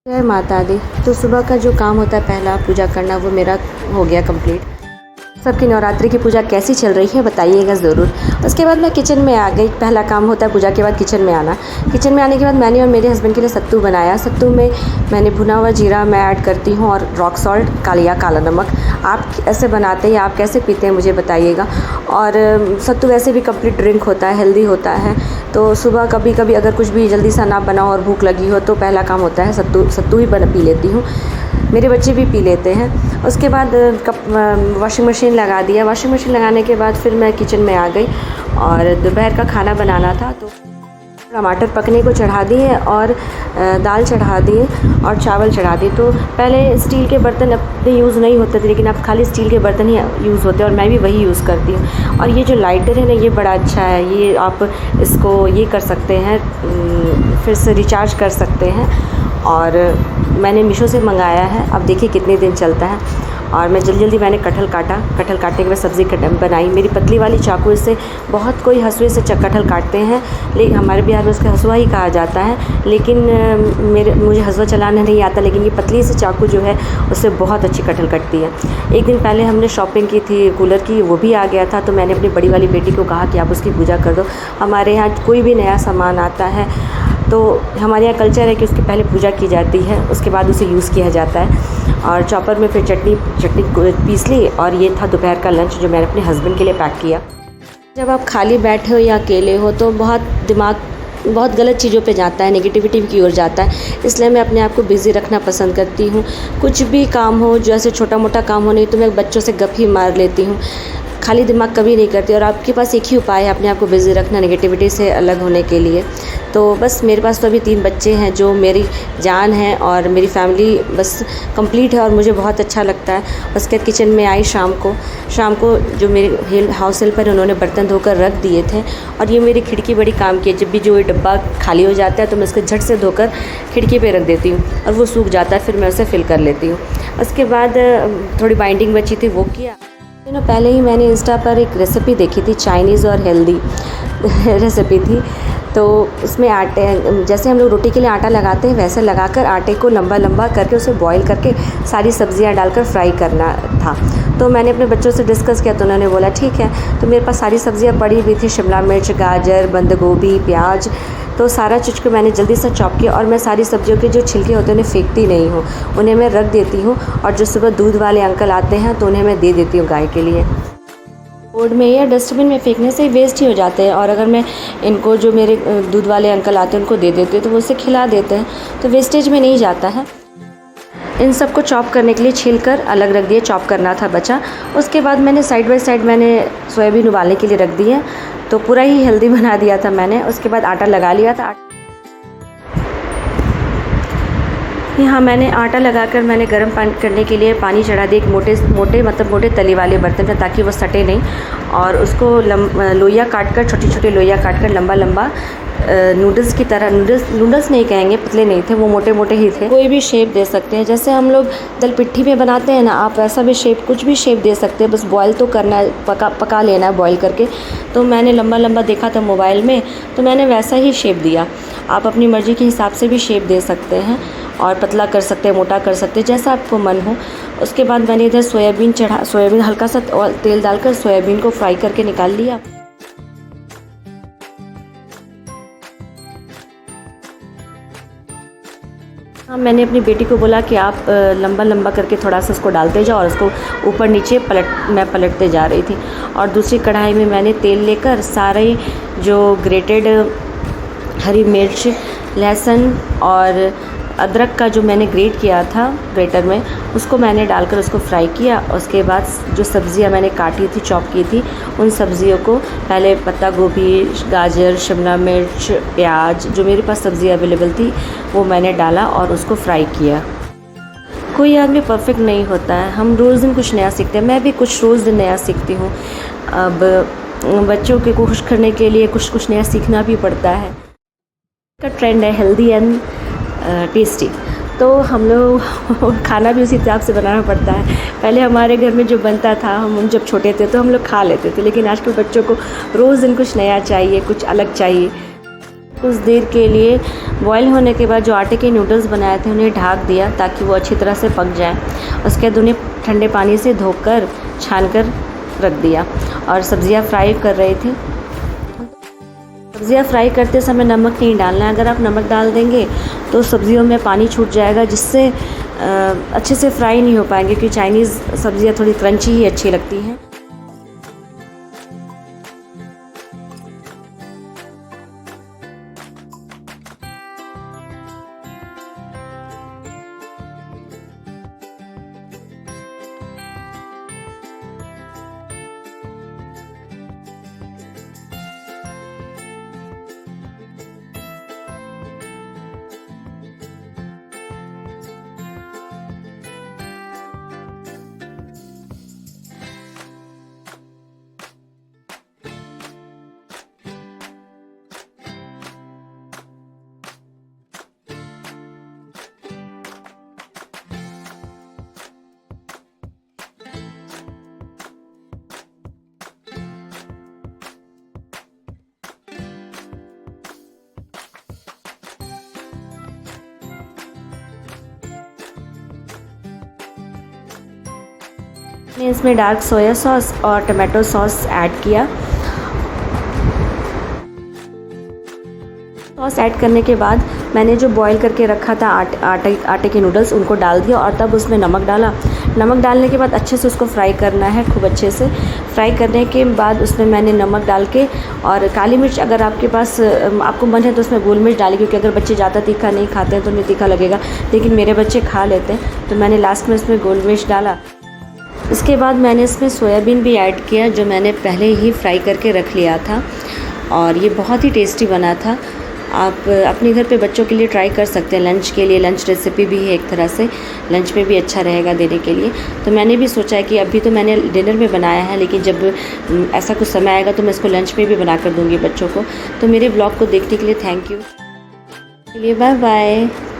जय माता दी। तो सुबह का जो काम होता है पहला पूजा करना, वो मेरा हो गया कंप्लीट। सबकी नवरात्रि की पूजा कैसी चल रही है बताइएगा ज़रूर। उसके बाद मैं किचन में आ गई। पहला काम होता है पूजा के बाद किचन में आना। किचन में आने के बाद मैंने और मेरे हस्बैंड के लिए सत्तू बनाया। सत्तू में मैंने भुना हुआ जीरा मैं ऐड करती हूँ और रॉक सॉल्ट, काला नमक। आप ऐसे बनाते हैं, आप कैसे पीते हैं मुझे बताइएगा। और सत्तू वैसे भी कंप्लीट ड्रिंक होता है, हेल्दी होता है। तो सुबह कभी कभी अगर कुछ भी जल्दी सा ना बनाओ और भूख लगी हो तो पहला काम होता है सत्तू ही पी लेती हूँ। मेरे बच्चे भी पी लेते हैं। उसके बाद वॉशिंग मशीन लगा दिया। वॉशिंग मशीन लगाने के बाद फिर मैं किचन में आ गई और दोपहर का खाना बनाना था, तो टमाटर पकने को चढ़ा दिए और दाल चढ़ा दिए और चावल चढ़ा दिए। तो पहले स्टील के बर्तन अपने यूज़ नहीं होते थे, लेकिन अब खाली स्टील के बर्तन ही यूज़ होते हैं और मैं भी वही यूज़ करती हूँ। और ये जो लाइटर है ना, ये बड़ा अच्छा है। ये आप इसको ये कर सकते हैं, फिर से रिचार्ज कर सकते हैं। और मैंने मीशो से मंगाया है। अब देखिए कितने दिन चलता है। और मैं जल्दी मैंने कटहल काटा। कटहल काटने के बाद सब्ज़ी बनाई। मेरी पतली वाली चाकू से, बहुत कोई हंसुए से कटहल काटते हैं, लेकिन हमारे बिहार में उसका हंसुआ ही कहा जाता है। लेकिन मुझे हंसुआ चलाना नहीं आता, लेकिन ये पतली से चाकू जो है उससे बहुत अच्छी कटहल कटती है। एक दिन पहले हमने शॉपिंग की थी कूलर की, वो भी आ गया था। तो मैंने अपनी बड़ी वाली बेटी को कहा कि आप उसकी पूजा कर दो। हमारे यहाँ कोई भी नया सामान आता है तो हमारे यहाँ कल्चर है कि उसकी पहले पूजा की जाती है, उसके बाद उसे यूज़ किया जाता है। और चॉपर में फिर चटनी पीस ली। और ये था दोपहर का लंच जो मैंने अपने हस्बैंड के लिए पैक किया। जब आप खाली बैठे हो या अकेले हो तो दिमाग बहुत गलत चीज़ों पे जाता है, नेगेटिविटी की ओर जाता है। इसलिए मैं अपने आप को बिज़ी रखना पसंद करती हूँ। कुछ भी काम हो, जैसे छोटा मोटा काम हो, नहीं तो मैं बच्चों से गप ही मार लेती हूँ। खाली दिमाग कभी नहीं करती। और आपके पास एक ही उपाय है अपने आप को बिज़ी रखना, नेगेटिविटी से अलग होने के लिए। तो बस मेरे पास तो अभी 3 बच्चे हैं जो मेरी जान है, और मेरी फैमिली बस कंप्लीट है और मुझे बहुत अच्छा लगता है। उसके बाद किचन में आई शाम को जो मेरे हाउस हेल्पर है उन्होंने बर्तन धोकर रख दिए थे। और ये मेरी खिड़की बड़ी काम की है। जब भी जो ये डब्बा खाली हो जाता है तो मैं उसको झट से धोकर खिड़की पे रख देती हूँ और वो सूख जाता है, फिर मैं उसे फिल कर लेती हूँ। उसके बाद थोड़ी बाइंडिंग बची थी, वो किया। पहले ही मैंने इंस्टा पर एक रेसिपी देखी थी, चाइनीज़ और हेल्दी रेसिपी थी। तो उसमें आटे, जैसे हम लोग रोटी के लिए आटा लगाते हैं वैसे लगाकर आटे को लंबा लंबा करके उसे बॉईल करके सारी सब्जियां डालकर फ्राई करना था। तो मैंने अपने बच्चों से डिस्कस किया तो उन्होंने बोला ठीक है। तो मेरे पास सारी सब्जियां पड़ी हुई थी, शिमला मिर्च, गाजर, बंद गोभी, प्याज। तो सारा चीज़ को मैंने जल्दी से चॉप किया। और मैं सारी सब्जियों के जो छिलके होते हैं उन्हें फेंकती नहीं हूँ, उन्हें मैं रख देती हूँ। और जो सुबह दूध वाले अंकल आते हैं तो उन्हें मैं दे देती हूँ गाय के लिए। रोड में या डस्टबिन में फेंकने से वेस्ट ही हो जाते हैं। और अगर मैं इनको, जो मेरे दूध वाले अंकल आते हैं, उनको दे देती हूँ तो वो उसे खिला देते हैं, तो वेस्टेज में नहीं जाता है। इन सब को चॉप करने के लिए छीलकर अलग रख दिए, चॉप करना था बचा। उसके बाद मैंने साइड बाय साइड मैंने सोयाबीन उबालने के लिए रख दी है, तो पूरा ही हेल्दी बना दिया था मैंने। उसके बाद आटा लगा लिया था। यहाँ मैंने आटा लगाकर मैंने गर्म पानी करने के लिए पानी चढ़ा दिया, एक मोटे तली वाले बर्तन में, ताकि वो सटे नहीं। और उसको लोइयाँ काटकर, छोटी लोइयाँ काटकर लंबा नूडल्स की तरह, नूडल्स नहीं कहेंगे, पतले नहीं थे, वो मोटे ही थे। कोई भी शेप दे सकते हैं, जैसे हम लोग दल पिट्ठी में बनाते हैं ना, आप ऐसा भी शेप, कुछ भी शेप दे सकते हैं। बस बॉयल तो करना है, पका लेना है बॉयल करके। तो मैंने लंबा देखा था मोबाइल में, तो मैंने वैसा ही शेप दिया। आप अपनी मर्ज़ी के हिसाब से भी शेप दे सकते हैं, और पतला कर सकते हैं, मोटा कर सकते हैं, जैसा आपको मन हो। उसके बाद मैंने इधर सोयाबीन हल्का सा तेल डालकर सोयाबीन को फ्राई करके निकाल लिया। हाँ, मैंने अपनी बेटी को बोला कि आप लंबा करके थोड़ा सा उसको डालते जाओ, और उसको ऊपर नीचे मैं पलटते जा रही थी। और दूसरी कढ़ाई में मैंने तेल लेकर सारे जो ग्रेटेड हरी मिर्च, लहसुन और अदरक का जो मैंने ग्रेट किया था ग्रेटर में, उसको मैंने डालकर उसको फ्राई किया। उसके बाद जो सब्ज़ियाँ मैंने काटी थी, चॉप की थी, उन सब्ज़ियों को पहले पत्ता गोभी, गाजर, शिमला मिर्च, प्याज, जो मेरे पास सब्ज़ी अवेलेबल थी वो मैंने डाला और उसको फ्राई किया। कोई आदमी परफेक्ट नहीं होता है, हम रोज़ दिन कुछ नया सीखते हैं। मैं भी कुछ रोज़ दिन नया सीखती हूँ। अब बच्चों के को खुश करने के लिए कुछ नया सीखना भी पड़ता है। का ट्रेंड है हेल्दी एंड टेस्टी, तो हम लोग खाना भी उसी हिसाब से बनाना पड़ता है। पहले हमारे घर में जो बनता था, हम जब छोटे थे तो हम लोग खा लेते थे, लेकिन आजकल बच्चों को रोज़ दिन कुछ नया चाहिए, कुछ अलग चाहिए। कुछ देर के लिए बॉईल होने के बाद जो आटे के नूडल्स बनाए थे उन्हें ढक दिया ताकि वो अच्छी तरह से पक जाएं। उसके बाद उन्हें ठंडे पानी से धोकर छानकर रख दिया और सब्ज़ियां फ्राई कर रही थी। सब्ज़ियाँ फ्राई करते समय नमक नहीं डालना है। अगर आप नमक डाल देंगे तो सब्ज़ियों में पानी छूट जाएगा, जिससे अच्छे से फ्राई नहीं हो पाएंगे, क्योंकि चाइनीज़ सब्ज़ियाँ थोड़ी क्रंची ही अच्छी लगती हैं। मैंने इसमें डार्क सोया सॉस और टमाटो सॉस ऐड किया। सॉस ऐड करने के बाद मैंने जो बॉईल करके रखा था आटे के नूडल्स उनको डाल दिया और तब उसमें नमक डाला। नमक डालने के बाद अच्छे से उसको फ्राई करना है, खूब अच्छे से फ्राई करने के बाद उसमें मैंने नमक डाल के और काली मिर्च, अगर आपके पास आपको मन है तो उसमें गोल मिर्च डाली, क्योंकि अगर बच्चे ज़्यादा तीखा नहीं खाते हैं तो उन्हें तीखा लगेगा, लेकिन मेरे बच्चे खा लेते हैं तो मैंने लास्ट में उसमें गोल मिर्च डाला। इसके बाद मैंने इसमें सोयाबीन भी ऐड किया, जो मैंने पहले ही फ्राई करके रख लिया था, और ये बहुत ही टेस्टी बना था। आप अपने घर पे बच्चों के लिए ट्राई कर सकते हैं, लंच के लिए। लंच रेसिपी भी है एक तरह से, लंच में भी अच्छा रहेगा देने के लिए। तो मैंने भी सोचा है कि अभी तो मैंने डिनर में बनाया है, लेकिन जब ऐसा कुछ समय आएगा तो मैं इसको लंच में भी बना कर दूँगी बच्चों को। तो मेरे ब्लॉग को देखने के लिए थैंक यू। Bye bye.